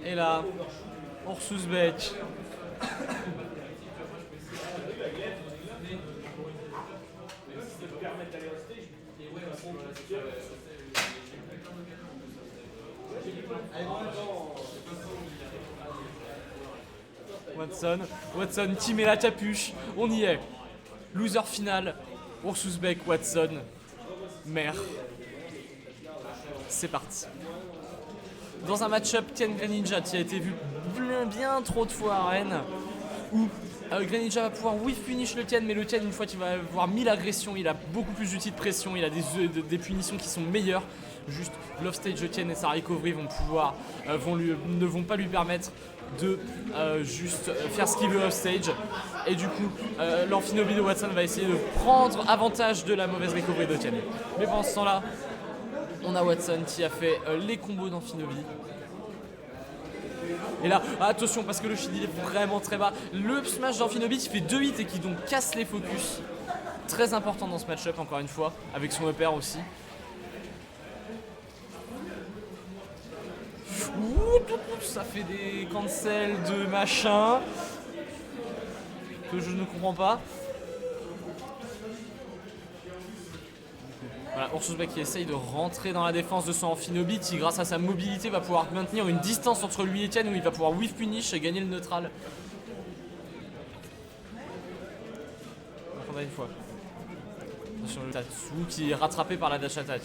Et là, Ursusbeck. Watson qui met la capuche, on y est. Loser final, Ursusbeck, Watson, mère. C'est parti. Dans un match-up, Tien Greninja qui a été vu bien trop de fois à Rennes, où Greninja va pouvoir whiff punish le Tien, mais le Tien, une fois qu'il va avoir 1000 agressions, il a beaucoup plus d'outils de pression, il a des punitions qui sont meilleures. Juste l'offstage de Tien et sa recovery ne vont pas lui permettre de juste faire ce qu'il veut offstage. Et du coup, l'Amphinobie de Watson va essayer de prendre avantage de la mauvaise recovery de Tien. Mais pendant ce temps-là, on a Watson qui a fait les combos d'Amphinobie. Et là, attention parce que le shield il est vraiment très bas. Le up smash d'Amphinobie qui fait 2 hits et qui donc casse les focus. Très important dans ce match-up encore une fois, avec son up air aussi. Ça fait des cancels de machin que je ne comprends pas. Voilà, Ursusbeck qui essaye de rentrer dans la défense de son Amphinobie qui, grâce à sa mobilité, va pouvoir maintenir une distance entre lui et Tien où il va pouvoir whiff punish et gagner le neutral. On a une fois. Attention, le Tatsu qui est rattrapé par la dash attack.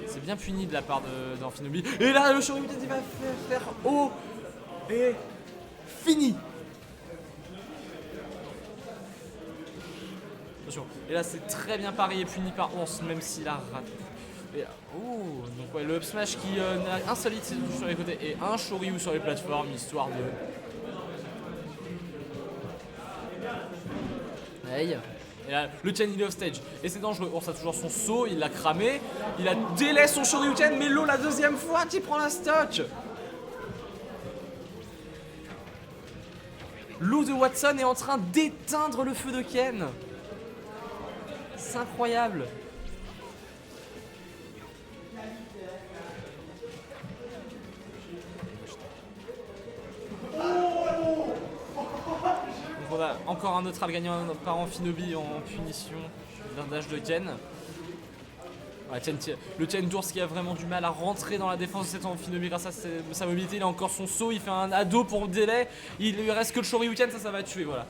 C'est bien puni de la part d'Amphinobie. Et là, le Shoryuken il va faire haut et fini. Attention. Et là, c'est très bien parié, puni par Ours, même s'il a raté. Et, donc ouais, le up smash qui n'a un seul hit sur les côtés et un Shoryu sur les plateformes, histoire de... Hey. Et là, le Tien il est off stage. Et c'est dangereux. Ours a toujours son saut, il l'a cramé. Il a délaissé son Shoryuken, mais l'eau la deuxième fois qui prend la stock. L'eau de Watson est en train d'éteindre le feu de Ken. C'est incroyable. Donc on a encore un neutral gagnant par Amphinobie en punition d'un dash de Ken. Ouais, le Tien d'ours qui a vraiment du mal à rentrer dans la défense de cette Amphinobie grâce à sa mobilité. Il a encore son saut, il fait un ado pour le délai. Il lui reste que le Shoryuken, ça va tuer, voilà.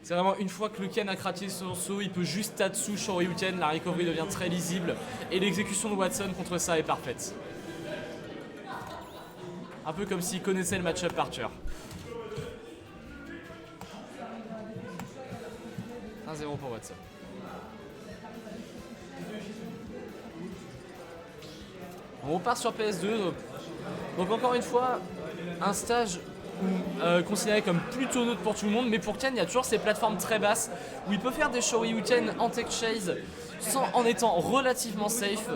C'est vraiment une fois que le Ken a craqué son saut, il peut juste Tatsu Shoryuken, la recovery devient très lisible et l'exécution de Watson contre ça est parfaite. Un peu comme s'il connaissait le match-up par cœur. 1-0 pour Watson. On repart sur PS2. Donc encore une fois, un stage considéré comme plutôt neutre pour tout le monde, mais pour Ken il y a toujours ces plateformes très basses où il peut faire des Shoryuken en tech chase en étant relativement safe,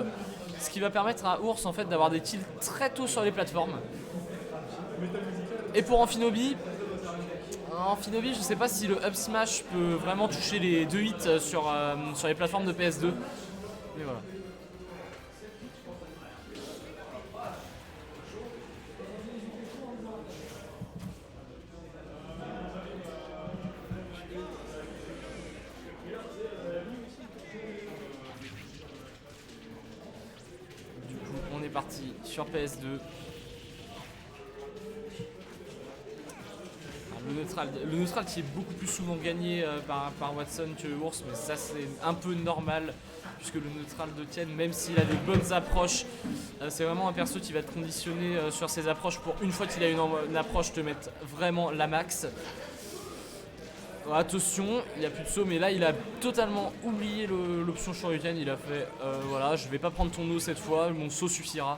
ce qui va permettre à Ours en fait d'avoir des kills très tôt sur les plateformes. Et pour Amphinobie, je sais pas si le up smash peut vraiment toucher les 2 hits sur les plateformes de PS2, mais voilà. Parti sur PS2. Le neutral qui est beaucoup plus souvent gagné par Watson que Ours, mais ça c'est un peu normal puisque le neutral de Tien, même s'il a des bonnes approches, c'est vraiment un perso qui va te conditionner sur ses approches pour une fois qu'il a une approche te mettre vraiment la max. Alors, attention, il n'y a plus de saut, mais là il a totalement oublié l'option Shoryuken. Il a fait voilà, je vais pas prendre ton eau cette fois, mon saut suffira.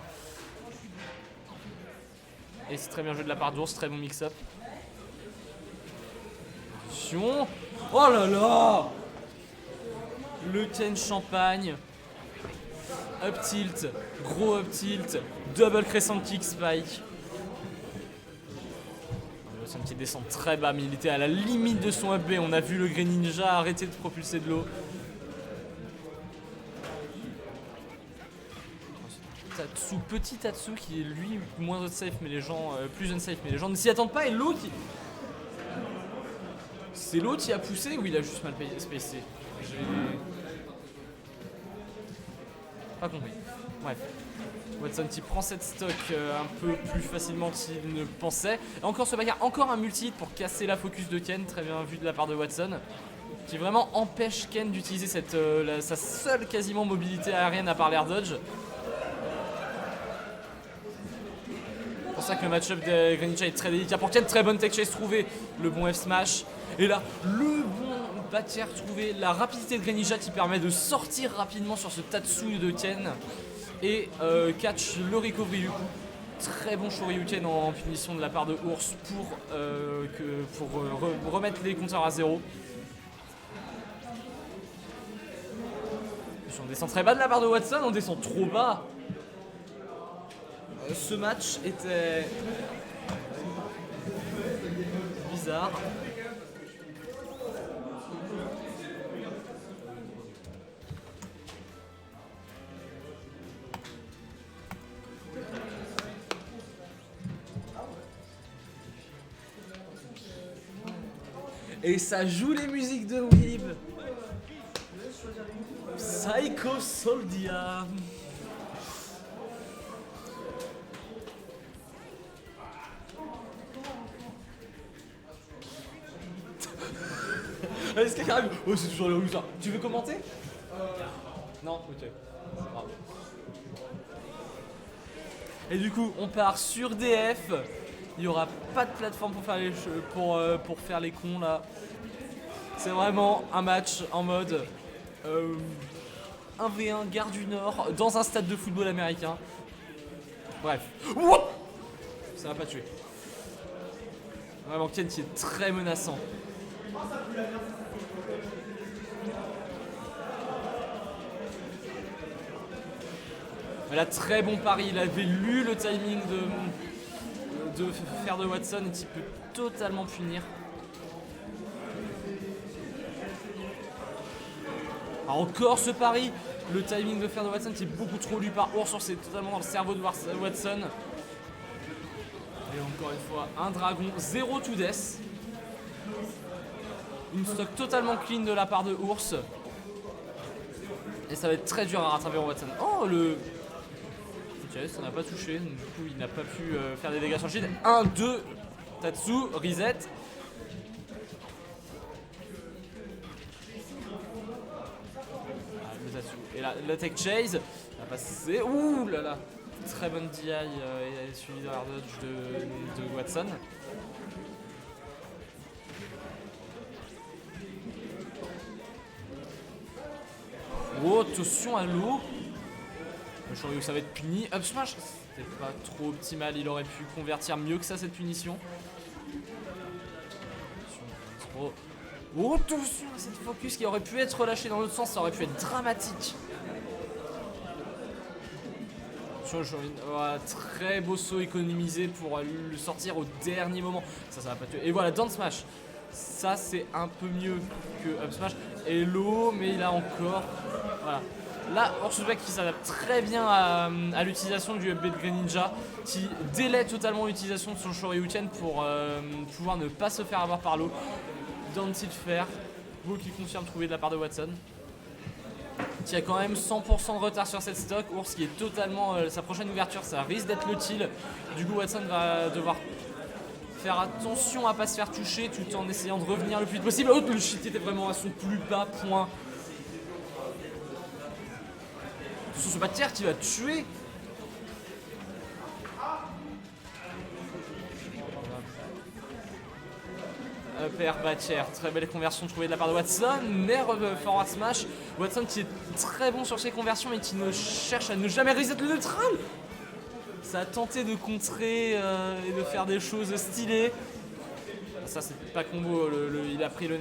Et c'est très bien joué de la part d'Ours, très bon mix-up. Attention. Oh là là. Le Ken champagne. Up tilt, gros up tilt, double crescent kick spike. Watson qui descend très bas, mais il était à la limite de son up B. On a vu le Greninja arrêter de propulser de l'eau. Tatsu Tatsu, petit Tatsu qui est lui moins safe mais les gens plus unsafe mais les gens ne s'y attendent pas et l'autre qui... C'est l'autre qui a poussé ou il a juste mal spacé? J'ai pas compris. Bref. Watson qui prend cette stock un peu plus facilement qu'il ne pensait. Et encore ce bagarre, encore un multi-hit pour casser la focus de Ken, très bien vu de la part de Watson. Qui vraiment empêche Ken d'utiliser sa seule quasiment mobilité aérienne à part l'air dodge. C'est pour ça que le match-up de Greninja est très délicat pour Ken. Très bonne tech chase trouvée, le bon F-smash. Et là, le bon back-air trouvé, la rapidité de Greninja qui permet de sortir rapidement sur ce Tatsu de Ken. Et catch le recovery du coup. Très bon Shoryuken en punition de la part de Ours pour remettre les compteurs à 0. On descend très bas de la part de Watson, on descend trop bas. Ce match était bizarre. Et ça joue les musiques de Weeb. Psycho Soldier. Est-ce qu'il y a carrément... Oh, c'est toujours le ça. Tu veux commenter Non, ok. C'est grave. Et du coup, on part sur DF. Il n'y aura pas de plateforme pour faire les cons là. C'est vraiment un match en mode 1v1 Gare du Nord dans un stade de football américain. Bref. Ça va pas tuer. Vraiment Ken qui est très menaçant. Voilà, très bon pari. Il avait lu le timing de faire de Watson et qui peut totalement punir. Alors encore ce pari, le timing de faire de Watson qui est beaucoup trop lu par Ours, c'est totalement dans le cerveau de Watson. Et encore une fois, un dragon, 0 to death. Une stock totalement clean de la part de Ours. Et ça va être très dur à rattraper en Watson. Oh le... Ok, ça n'a pas touché, donc du coup il n'a pas pu faire des dégâts sur le shield. 1, 2, Tatsu, reset. Et là, la tech chase, a passé. Ouh là là, très bonne DI et suivi de l'air dodge de Watson. Oh, attention à l'eau. Le Shoryu, ça va être puni. Up smash, c'était pas trop optimal, il aurait pu convertir mieux que ça cette punition. Oh, attention à cette focus qui aurait pu être relâchée dans l'autre sens, ça aurait pu être dramatique. Voilà, très beau saut économisé pour le sortir au dernier moment. Ça va pas tuer. Et voilà, down smash. Ça, c'est un peu mieux que up smash. Et l'eau, mais il a encore. Voilà. Là, Orsuzbek qui s'adapte très bien à l'utilisation du up B de Greninja, qui délaie totalement l'utilisation de son Shoryuken pour pouvoir ne pas se faire avoir par l'eau. Down tilt faire. Beau qui confirme trouver de la part de Watson. Qui a quand même 100% de retard sur cette stock. Ours qui est totalement... sa prochaine ouverture, ça risque d'être le till. Du coup, Watson va devoir faire attention à ne pas se faire toucher tout en essayant de revenir le plus vite possible. Oh, le shit était vraiment à son plus bas point. Sur ce bâtiment qui va tuer. Upper Batcher, très belle conversion trouvée de la part de Watson, mais forward smash. Watson qui est très bon sur ses conversions et qui ne cherche à ne jamais reset le neutral. Ça a tenté de contrer et de faire des choses stylées. Ça c'est pas combo, il a fait le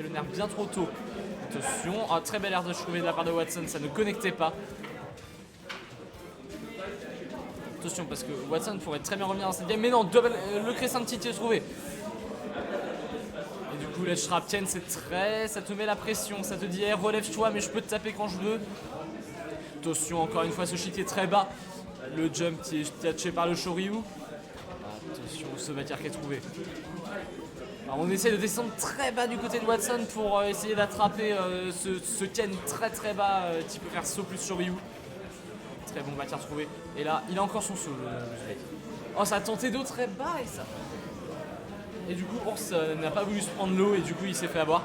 nerf bien trop tôt. Attention, très belle air de trouver de la part de Watson, ça ne connectait pas. Attention parce que Watson pourrait très bien revenir dans cette game, mais non, le crescent tilt est trouvé. Et du coup, l'edge trap Ken, c'est ça te met la pression, ça te dit hey, relève-toi, mais je peux te taper quand je veux. Attention, encore une fois, ce shit est très bas. Le jump qui est catché par le Shoryu. Attention, ce bâtard qui est trouvé. Alors on essaie de descendre très bas du côté de Watson pour essayer d'attraper ce Ken très très bas qui peut faire saut plus Shoryu. Très bon bâtard trouvé. Et là, il a encore son saut, le Uzbek. Oh, ça a tenté d'eau très bas et ça. Et du coup, Ours n'a pas voulu se prendre l'eau et du coup, il s'est fait avoir.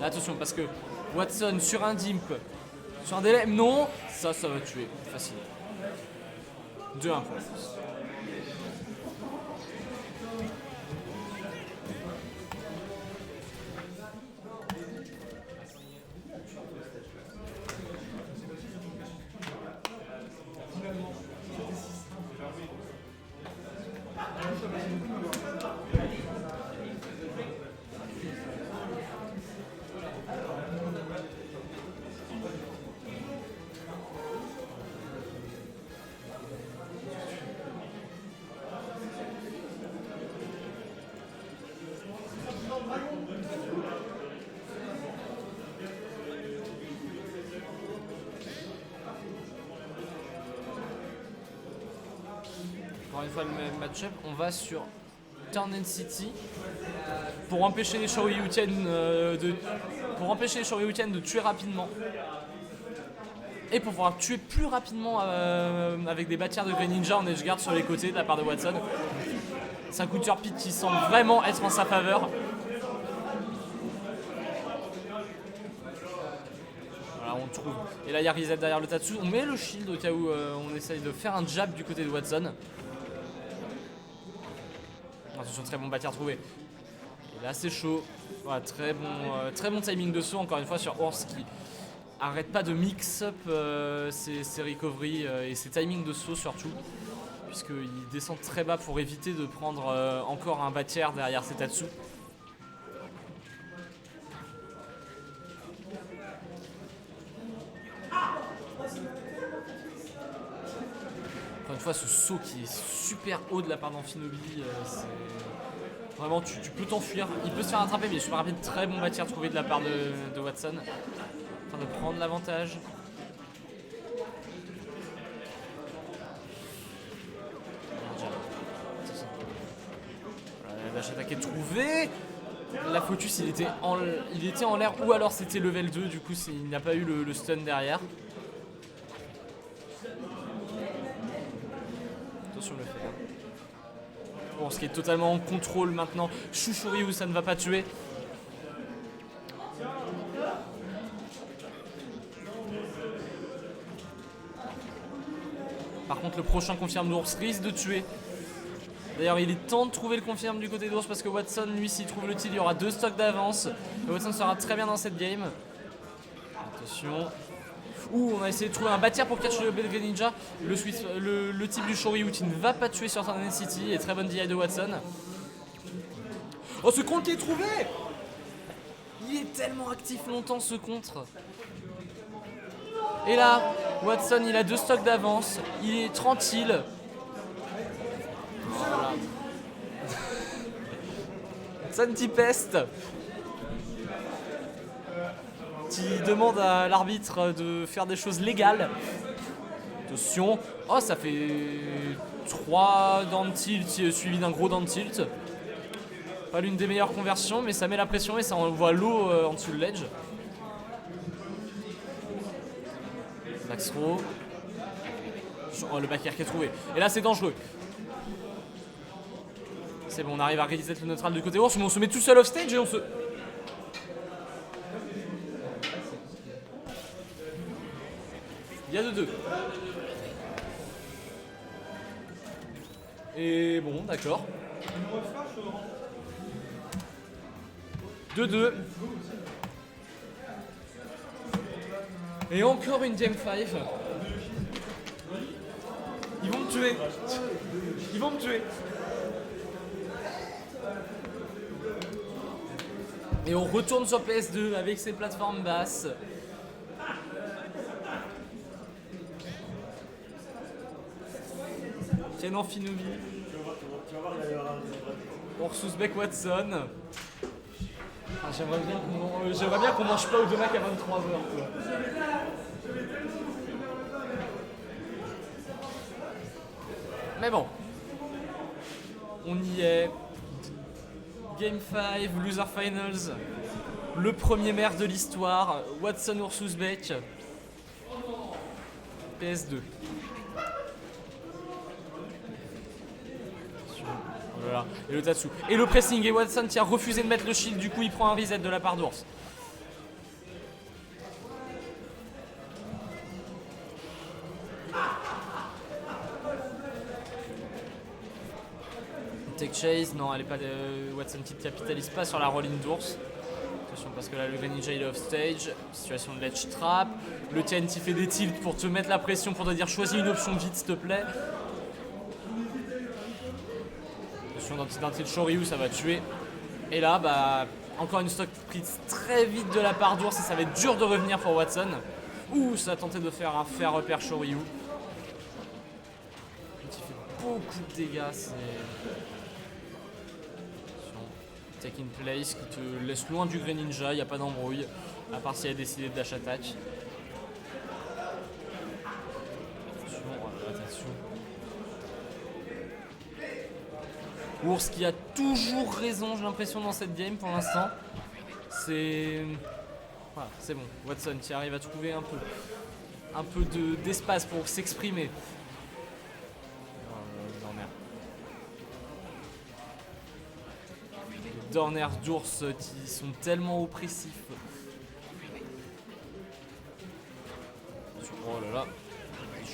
Attention, parce que Watson sur un dimp, sur un délai, non, ça va tuer, facile. 2-1 pour plus. Encore une fois le même match-up, on va sur Turn City pour empêcher les Shoryuken de tuer rapidement et pour pouvoir tuer plus rapidement avec des bâtières de Greninja en edgeguard sur les côtés de la part de Watson. C'est un coup de turpite qui semble vraiment être en sa faveur. Voilà, on le trouve. Et là il y a Reset derrière le Tatsu, on met le shield au cas où on essaye de faire un jab du côté de Watson. Attention, très bon bâtard trouvé. Et là c'est chaud. Voilà, très bon timing de saut encore une fois sur Horse qui arrête pas de mix-up ses recovery et ses timings de saut surtout. Puisqu'il descend très bas pour éviter de prendre encore un bâtard derrière ses Tatsu. Encore une fois, ce saut qui est super haut de la part d'Amphinobi, c'est... Vraiment, tu peux t'enfuir. Il peut se faire attraper, mais il est super rapide. Très bon bâtard trouvé de la part de Watson. En train de prendre l'avantage. Voilà, la vache attaque est trouvée. La Focus, il était en l'air, ou alors c'était level 2, du coup il n'a pas eu le stun derrière. Attention le fait. Bon, ce qui est totalement en contrôle maintenant. Chuchuryu, ça ne va pas tuer. Par contre, le prochain confirme d'ours risque de tuer. D'ailleurs, il est temps de trouver le confirme du côté d'ours parce que Watson, lui, s'il trouve le tilt, il y aura 2 stocks d'avance. Watson sera très bien dans cette game. Attention. Ouh, on a essayé de trouver un bâtard pour catch le Greninja. Le type du Shoryu qui ne va pas tuer sur Turn City. Et très bonne DI de Watson. Oh, ce contre qui est trouvé! Il est tellement actif longtemps ce contre. Et là, Watson, il a 2 stocks d'avance. Il est tranquille. Voilà. Santipest qui demande à l'arbitre de faire des choses légales. Attention. Oh, ça fait 3 down tilt suivi d'un gros down tilt. Pas l'une des meilleures conversions, mais ça met la pression et ça envoie l'eau en dessous de l'edge. Max throw. Oh, le back air qui est trouvé. Et là, c'est dangereux. C'est bon, on arrive à reset le neutral du côté ours, mais on se met tout seul off stage et on se... Il y a 2-2. Et bon, d'accord. 2-2. Et encore une game 5. Ils vont me tuer. Ils vont me tuer. Et on retourne sur PS2 avec ses plateformes basses. Ken Amphinobi. Ursusbeck Watson. Ah, j'aimerais bien qu'on mange pas au domac à 23h. Mais bon. On y est. Game 5, Loser Finals. Le premier maire de l'histoire. Watson Ursus Beck. PS2. Voilà. Et le Tatsu. Et le pressing. Et Watson qui a refusé de mettre le shield. Du coup, il prend un reset de la part d'Ours. Tech Chase, non, elle est pas Watson qui ne capitalise pas sur la roll-in d'Ours. Attention parce que là le Greninja il est off stage. Situation de ledge trap. Le TNT fait des tilts pour te mettre la pression, pour te dire choisis une option vite s'il te plaît. Attention d'un tilt Shoryu, ça va tuer. Et là, bah, encore une stock prise très vite de la part d'Ours et ça va être dur de revenir pour Watson. Ouh, ça a tenté de faire un fair repère Shoryu. Il fait beaucoup de dégâts, c'est... Take in place qui te laisse loin du Greninja, il n'y a pas d'embrouille, à part si elle a décidé de dash attack. Attention. Ours qui a toujours raison, j'ai l'impression, dans cette game pour l'instant. C'est... Voilà, c'est bon. Watson qui arrive à trouver un peu d'espace pour s'exprimer. Dorners d'ours qui sont tellement oppressifs. Oh là là.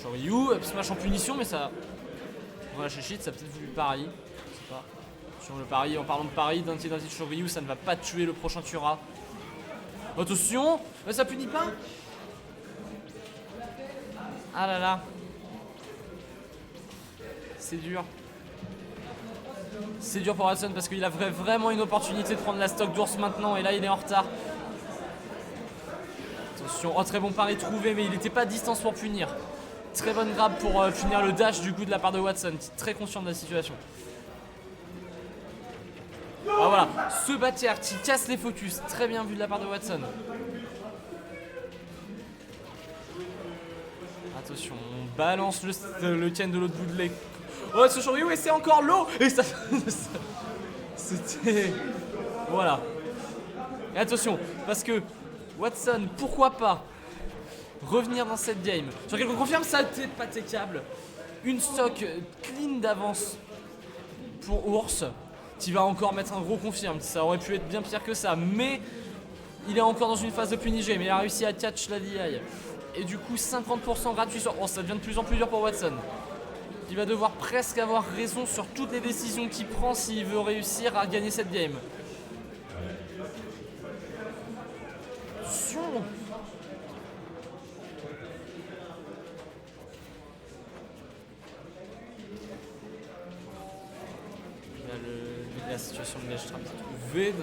Shoryu, up smash en punition, mais ça... Voilà, chez Shit, ça a peut-être voulu pari. Je sais pas. Sur le pari, en parlant de pari, d'un titre Shoryu, ça ne va pas tuer le prochain Tura. Attention, ça punit pas. Ah là là. C'est dur. C'est dur pour Watson parce qu'il a vraiment une opportunité de prendre la stock d'ours maintenant et là il est en retard. Attention, oh très bon pari trouvé mais il n'était pas à distance pour punir. Très bonne grab pour punir le dash du coup de la part de Watson, très conscient de la situation. Ah voilà, ce bâtard qui casse les focus, très bien vu de la part de Watson. Attention, on balance le Ken de l'autre bout de l'écran. Oh ce Shoryu et c'est encore l'eau. Et ça... C'était... Voilà. Et attention, parce que Watson, pourquoi pas revenir dans cette game. Sur quelqu'un confirme, ça t'es pas tes câbles. Une stock clean d'avance pour Ours. Qui va encore mettre un gros confirme. Ça aurait pu être bien pire que ça, mais il est encore dans une phase de punigé, mais il a réussi à catch la DI. Et du coup 50% gratuit sur... Oh, ça devient de plus en plus dur pour Watson. Il va devoir presque avoir raison sur toutes les décisions qu'il prend s'il veut réussir à gagner cette game. Attention. La situation de ledge trap est trouvée.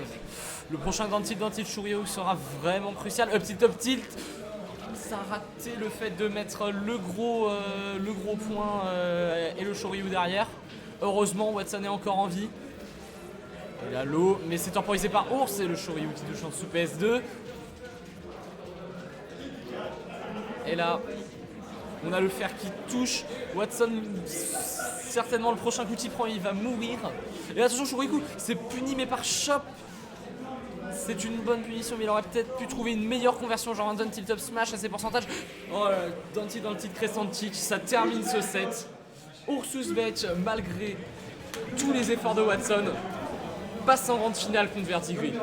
Le prochain down tilt Shoryu sera vraiment crucial. Up tilt. Ça a raté le fait de mettre le gros point et le Shoryu derrière. Heureusement, Watson est encore en vie. Et là, l'eau, mais c'est temporisé par Ours et le Shoryu qui touche en dessous PS2. Et là, on a le fer qui touche. Watson, certainement le prochain coup qu'il prend, il va mourir. Et attention, Shoryu, c'est puni mais par Chop. C'est une bonne punition, mais il aurait peut-être pu trouver une meilleure conversion, genre un down tilt up smash à ses pourcentages. Oh là, dans le tilt crescent kick, ça termine ce set. Ursus Beck, malgré tous les efforts de Watson, passe en grande finale contre Vertigris.